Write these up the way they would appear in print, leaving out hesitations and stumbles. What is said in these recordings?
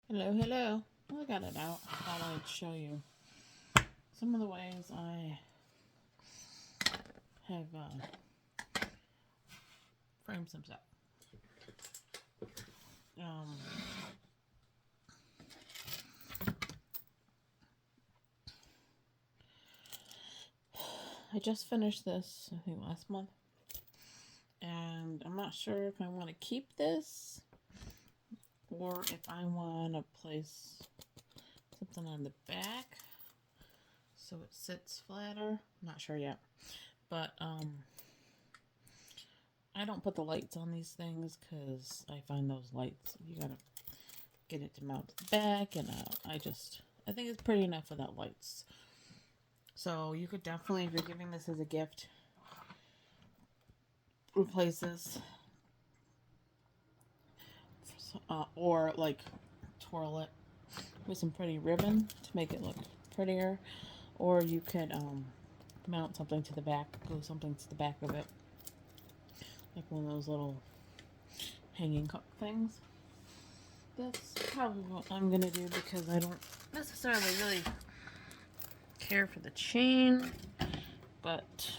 Hello, hello. Well, I got it out. I thought I'd show you some of the ways I have framed some stuff. Um, I just finished this, I think, last month. And I'm not sure if I want to keep this or if I want to place something on the back so it sits flatter. I'm not sure yet. But I don't put the lights on these things because I find those lights, you gotta get it to mount to the back, and I think it's pretty enough without lights. So you could definitely, if you're giving this as a gift, replace this, or like twirl it with some pretty ribbon to make it look prettier, or you could mount something to the back, glue something to the back of it, like one of those little hanging cup things. That's probably what I'm gonna do because I don't necessarily really care for the chain, but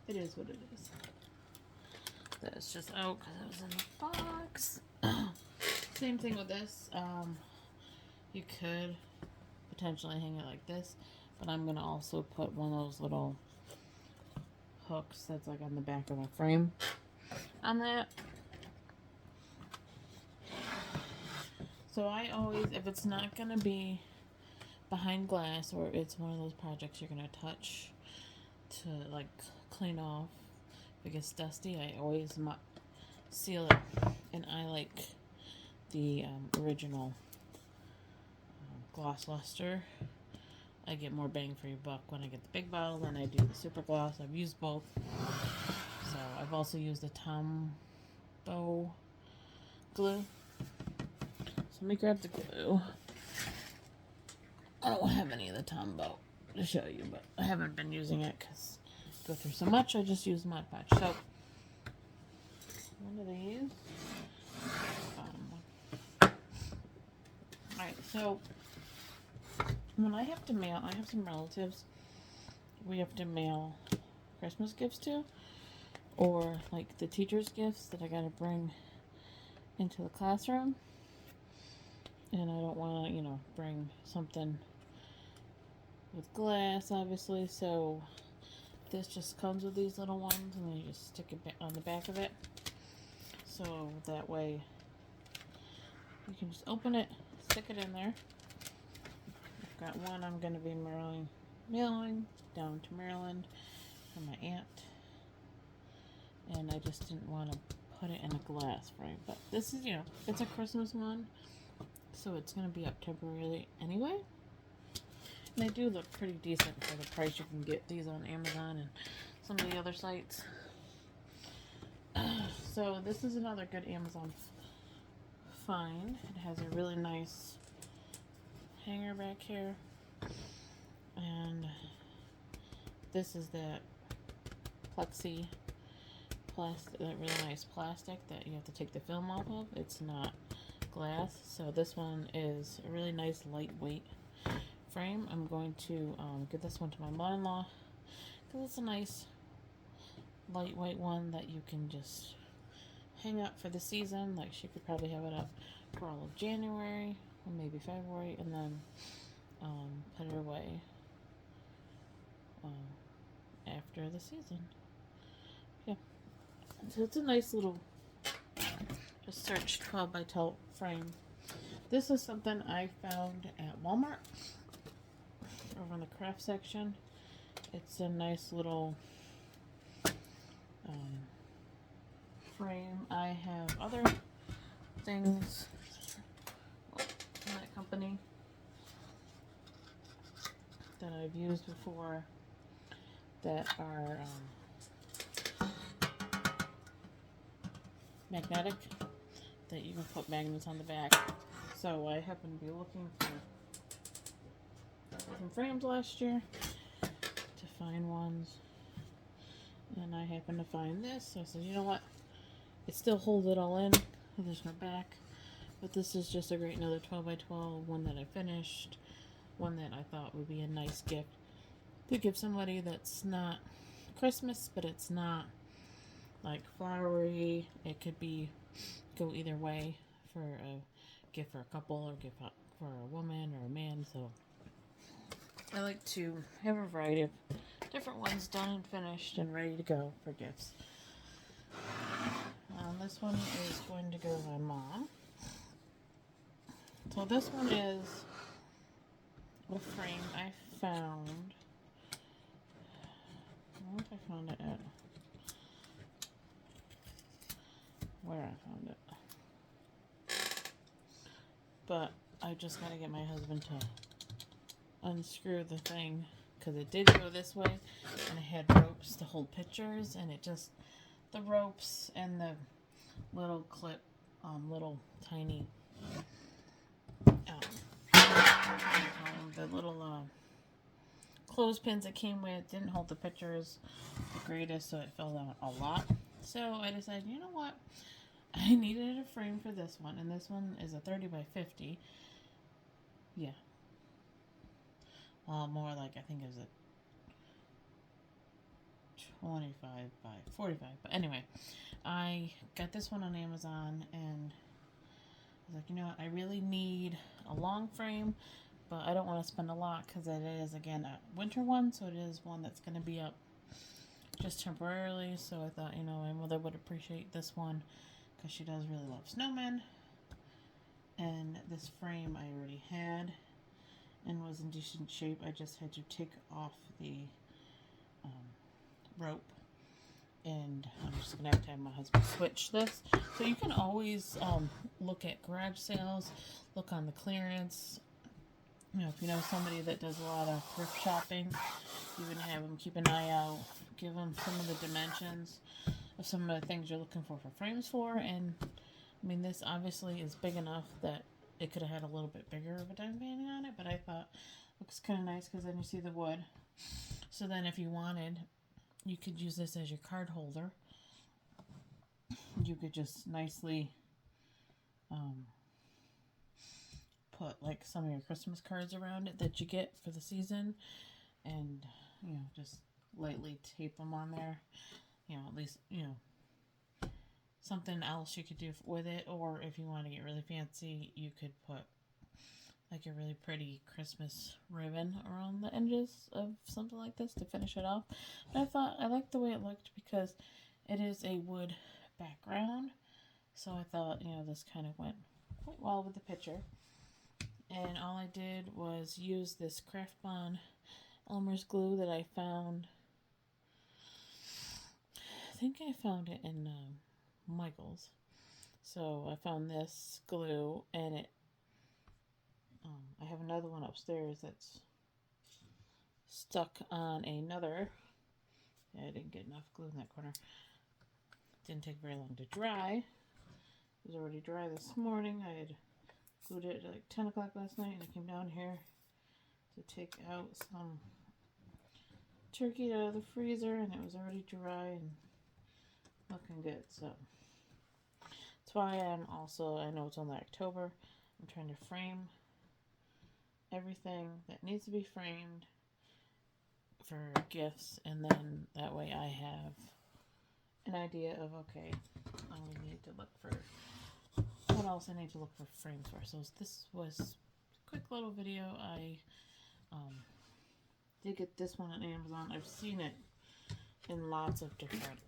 it is what it is. That's just out because it was in the box. Same thing with this. You could potentially hang it like this, but I'm gonna also put one of those little hooks that's like on the back of a frame on that. So I always, if it's not gonna be behind glass or it's one of those projects you're gonna touch to like clean off if it gets dusty, I always seal it, and I like the original gloss luster. I get more bang for your buck when I get the big bottle than I do the super gloss. I've used both. So I've also used the Tombow glue. So let me grab the glue. I don't have any of the Tombow to show you, but I haven't been using it because I go through so much. I just use Mod Podge. So one of these. Alright, so when I have to mail, I have some relatives we have to mail Christmas gifts to, or like the teacher's gifts that I gotta bring into the classroom. And I don't want to, bring something with glass, obviously. So this just comes with these little ones, and then you just stick it on the back of it. So that way you can just open it, stick it in there. I've got one I'm going to be mailing down to Maryland for my aunt. And I just didn't want to put it in a glass frame. But this is, it's a Christmas one, so it's going to be up temporarily anyway. And they do look pretty decent for the price you can get these on Amazon and some of the other sites. So this is another good Amazon find. It has a really nice hanger back here. And this is that plexi plastic, that really nice plastic that you have to take the film off of. It's not glass. So this one is a really nice lightweight frame. I'm going to give this one to my mother-in-law because it's a nice lightweight one that you can just hang up for the season. Like she could probably have it up for all of January or maybe February, and then put it away after the season. Yeah, so it's a nice little, just search 12 by 12 frame. This is something I found at Walmart over in the craft section. It's a nice little frame. I have other things from that company that I've used before that are magnetic, that you can put magnets on the back. So I happened to be looking for some frames last year to find ones, and I happened to find this. So I said, you know what, it still holds it all in. There's no back, But this is just a great another 12 by 12, one that I finished, one that I thought would be a nice gift to give somebody that's not Christmas, but it's not like flowery. It could be go either way for a gift for a couple or gift for a woman or a man. So I like to have a variety of different ones done and finished and ready to go for gifts. This one is going to go to my mom. So this one is a frame I found. I wonder if I found it at where I found it. But I just gotta get my husband to unscrew the thing because it did go this way and it had ropes to hold pictures, and it just, the ropes and the little clip, little tiny the little clothespins it came with didn't hold the pictures the greatest, so it fell down a lot. So I decided, you know what, I needed a frame for this one, and this one is a 30 by 50. Yeah. More like, I think it was a 25 by 45. But anyway, I got this one on Amazon, and I was like, you know what, I really need a long frame, but I don't want to spend a lot because it is, again, a winter one, so it is one that's going to be up just temporarily. So I thought, you know, my mother would appreciate this one because she does really love snowmen. And this frame I already had and was in decent shape. I just had to take off the rope, and I'm just gonna have to have my husband switch this. So you can always look at garage sales, look on the clearance. You know, if you know somebody that does a lot of thrift shopping, you can have them keep an eye out, give them some of the dimensions of some of the things you're looking for frames for. And I mean, this obviously is big enough that it could have had a little bit bigger of a diamond painting on it, but I thought looks kind of nice because then you see the wood. So then if you wanted, you could use this as your card holder. You could just nicely put like some of your Christmas cards around it that you get for the season, and you know, just lightly tape them on there. You know, at least, you know, something else you could do with it. Or if you want to get really fancy, you could put like a really pretty Christmas ribbon around the edges of something like this to finish it off. But I thought I liked the way it looked because it is a wood background. So I thought, you know, this kind of went quite well with the picture. And all I did was use this Craft Bond Elmer's glue that I found. I think I found it in Michael's. So I found this glue, and it I have another one upstairs that's stuck on another. I didn't get enough glue in that corner. Didn't take very long to dry. It was already dry this morning. I had glued it at like 10 o'clock last night, and I came down here to take out some turkey out of the freezer, and it was already dry and looking good. So that's why I'm also, I know it's only October, I'm trying to frame everything that needs to be framed for gifts, and then that way I have an idea of, okay, I only need to look for what else I need to look for frames for. So this was a quick little video. I did get this one on Amazon. I've seen it in lots of different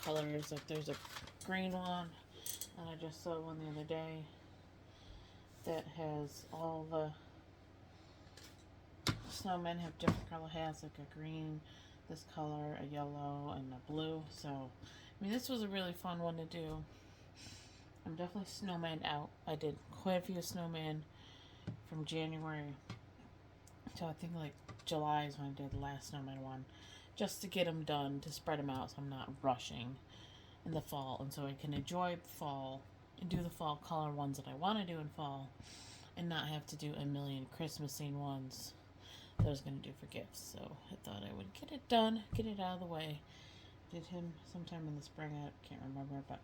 colors. Like there's a green one, and I just saw one the other day that has all the snowmen have different color hats, like a green, this color, a yellow, and a blue. So I mean, this was a really fun one to do. I'm definitely snowman out. I did quite a few snowmen from January to I think like July is when I did the last snowman one, just to get them done, to spread them out so I'm not rushing in the fall, and so I can enjoy fall and do the fall color ones that I want to do in fall and not have to do a million Christmas scene ones that I was going to do for gifts. So I thought I would get it done, get it out of the way. Did him sometime in the spring, I can't remember, but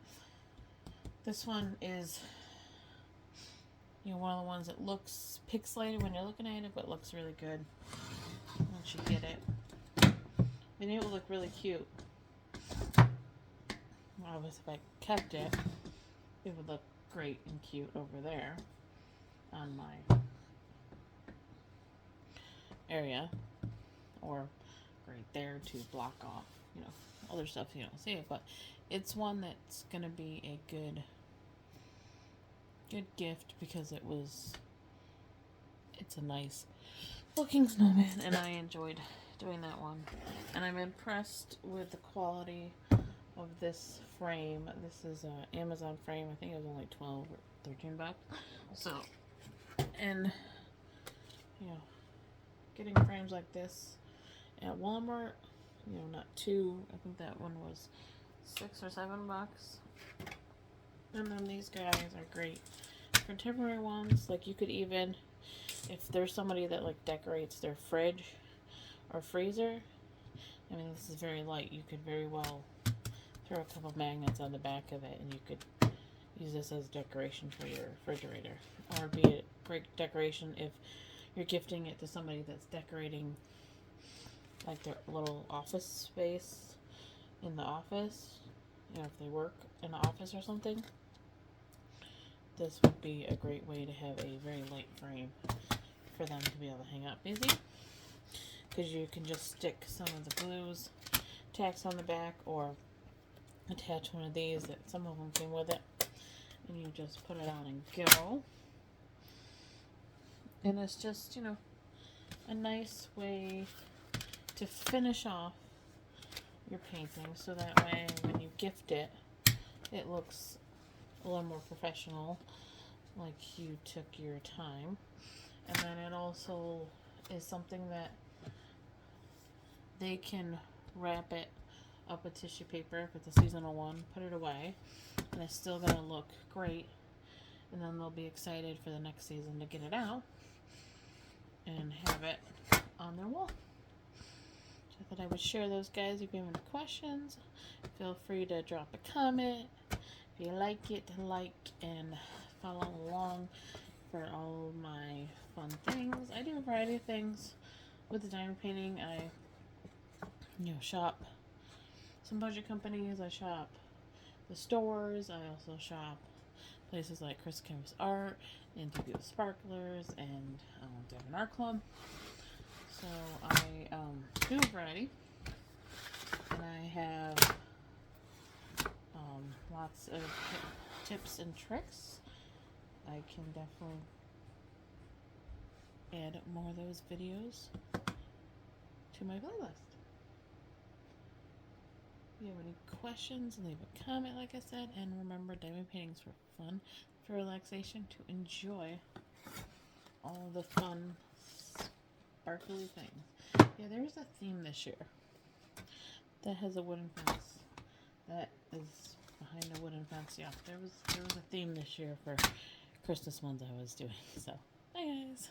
This one is, one of the ones that looks pixelated when you're looking at it, but looks really good once you get it. And it will look really cute. Obviously, if I kept it, it would look great and cute over there on my area, or right there to block off, other stuff you don't see it. But it's one that's gonna be a good gift because it's a nice looking snowman, and I enjoyed doing that one. And I'm impressed with the quality of this frame. This is an Amazon frame. I think it was only 12 or 13 bucks. So, and getting frames like this at Walmart, not too. I think that one was $6 or $7. And then these guys are great for temporary ones. Like, you could even, if there's somebody that like decorates their fridge or freezer, I mean, this is very light. You could very well throw a couple magnets on the back of it, and you could use this as decoration for your refrigerator, or be it great decoration if you're gifting it to somebody that's decorating like their little office space in the office. If they work in the office or something, this would be a great way to have a very light frame for them to be able to hang up easy, because you can just stick some of the glues, tacks on the back, or attach one of these that some of them came with it, and you just put it on and go. And it's just, a nice way to finish off your painting, so that way when you gift it, it looks a little more professional, like you took your time. And then it also is something that they can wrap it up with tissue paper if it's a seasonal one, put it away, and it's still going to look great. And then they'll be excited for the next season to get it out and have it on their wall. So I thought I would share those, guys. If you have any questions, feel free to drop a comment. If you like it, like and follow along for all my fun things. I do a variety of things with the diamond painting. I shop some budget companies. I shop the stores. I also shop places like Chris Canvas Art and DB Sparklers and Devon Art Club. So I do a variety, and I have lots of tips and tricks. I can definitely add more of those videos to my playlist. If you have any questions, leave a comment, like I said. And remember, diamond paintings for fun, for relaxation, to enjoy all the fun, sparkly things. Yeah, there's a theme this year that has a wooden fence. That is behind a wooden fence. Yeah, there was a theme this year for Christmas ones I was doing. So, bye guys.